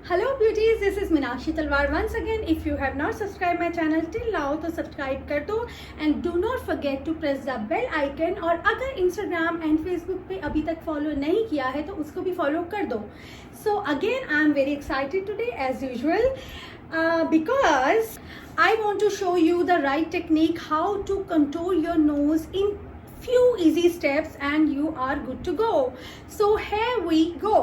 Hello beauties, this is Meenakshi Talwar once again. If you have not subscribed my channel till now तो subscribe कर दो and do not forget to press the bell icon. और अगर Instagram and Facebook पे अभी तक follow नहीं किया है तो उसको भी follow कर दो. So again I am very excited today as usual because I want to show you the right technique how to contour your nose in few easy steps and you are good to go. So here we go.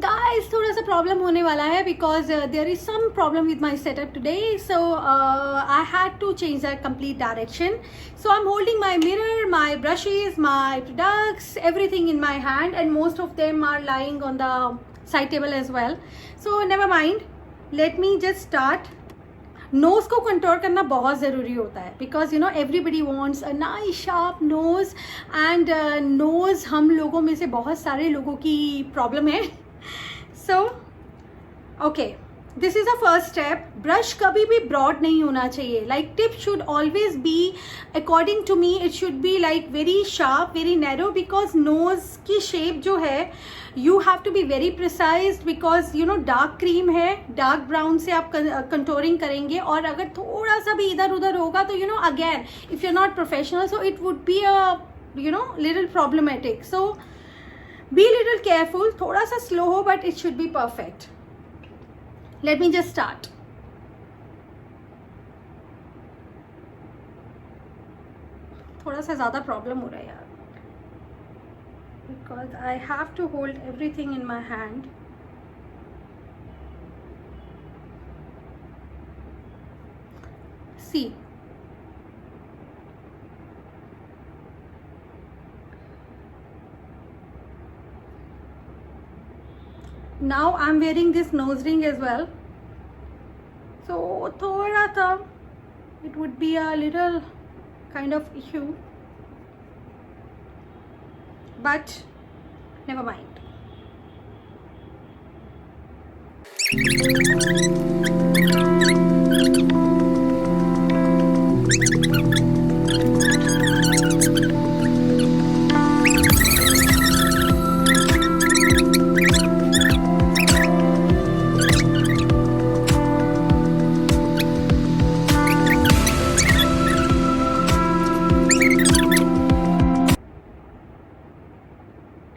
Guys, थोड़ा सा problem होने वाला है because there is some problem with my setup today. So I had to change the complete direction. So I'm holding my mirror, my brushes, my products, everything in my hand, and most of them are lying on the side table as well. So never mind. Let me just start. Nose को control करना बहुत ज़रूरी होता है because you know everybody wants a nice sharp nose and nose हम लोगों में से बहुत सारे लोगों की प्रॉब्लम है. So okay, this is a first step. Brush कभी भी ब्रॉड नहीं होना चाहिए. Like tip should always be according to me it should be like very sharp, very narrow because nose की शेप जो है you have to be very precise because you know dark cream है, dark brown से आप contouring करेंगे और अगर थोड़ा सा भी इधर उधर होगा तो you know again if you are not professional so it would be a you know little problematic. So be little careful. थोड़ा सा स्लो हो but it should be perfect. Let me just start. थोड़ा सा ज़्यादा problem हो रहा है यार because I have to hold everything in my hand. See, now I'm wearing this nose ring as well, so thoda tha it would be a little kind of issue, but never mind.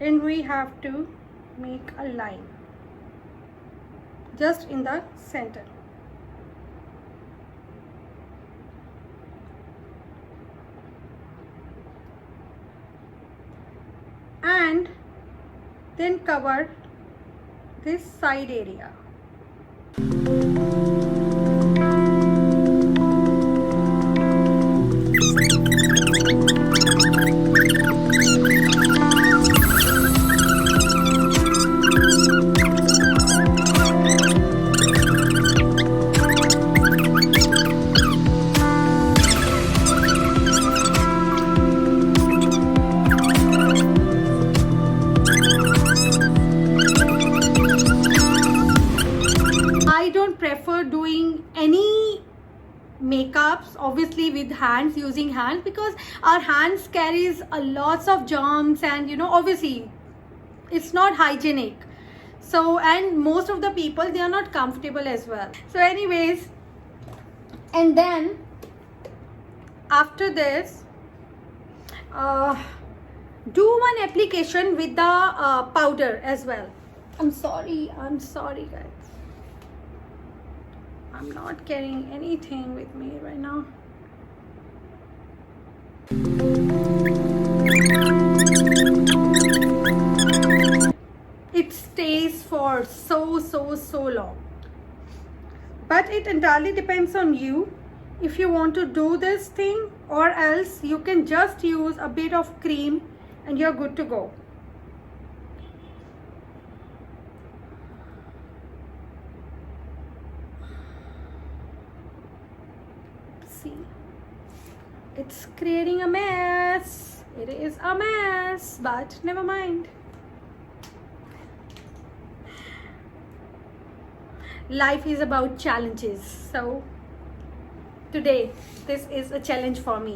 And we have to make a line just in the center. And then cover this side area. Prefer doing any makeups obviously with hands, using hands, because our hands carries a lots of germs and you know obviously it's not hygienic. So and most of the people they are not comfortable as well. So anyways, and then after this do one application with the powder as well. I'm sorry guys, I'm not carrying anything with me right now. It stays for so long, but it entirely depends on you if you want to do this thing, or else you can just use a bit of cream and you're good to go. See, it's creating a mess. It is a mess, but never mind. Life is about challenges, so today this is a challenge for me,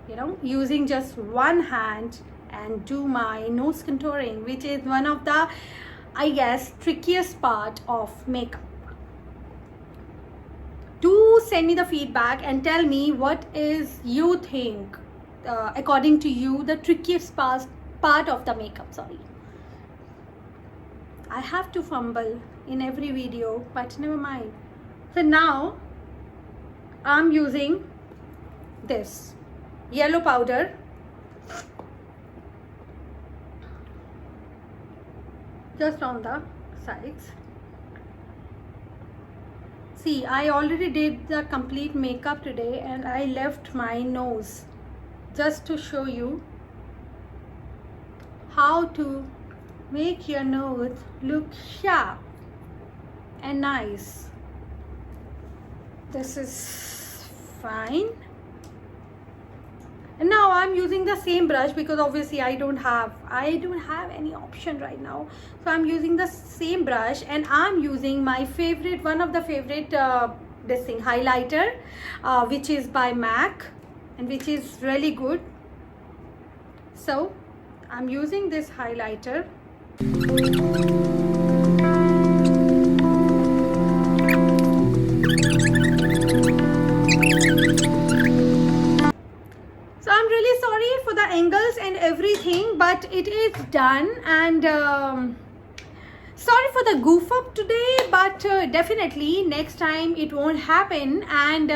you know, using just one hand and do my nose contouring, which is one of the I guess, trickiest part of makeup. Do send me the feedback and tell me what is you think, according to you, the trickiest part of the makeup. Sorry, I have to fumble in every video, but never mind. So now I'm using this yellow powder. Just on the sides. See, I already did the complete makeup today and I left my nose just to show you how to make your nose look sharp and nice. This is fine. And now I'm using the same brush because obviously I don't have any option right now. So I'm using the same brush and I'm using my favorite, one of the favorite this thing, highlighter, which is by MAC and which is really good. So I'm using this highlighter. For the angles and everything, but it is done. And sorry for the goof up today, but definitely next time it won't happen. And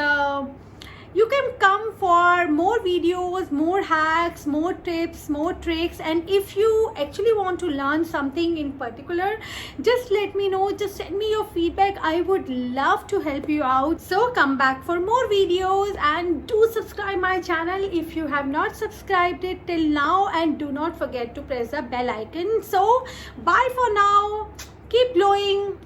you can come for more videos, more hacks, more tips, more tricks. And if you actually want to learn something in particular, just let me know, just send me your feedback. I would love to help you out. So come back for more videos and do subscribe my channel if you have not subscribed it till now, and do not forget to press the bell icon. So bye for now, keep glowing.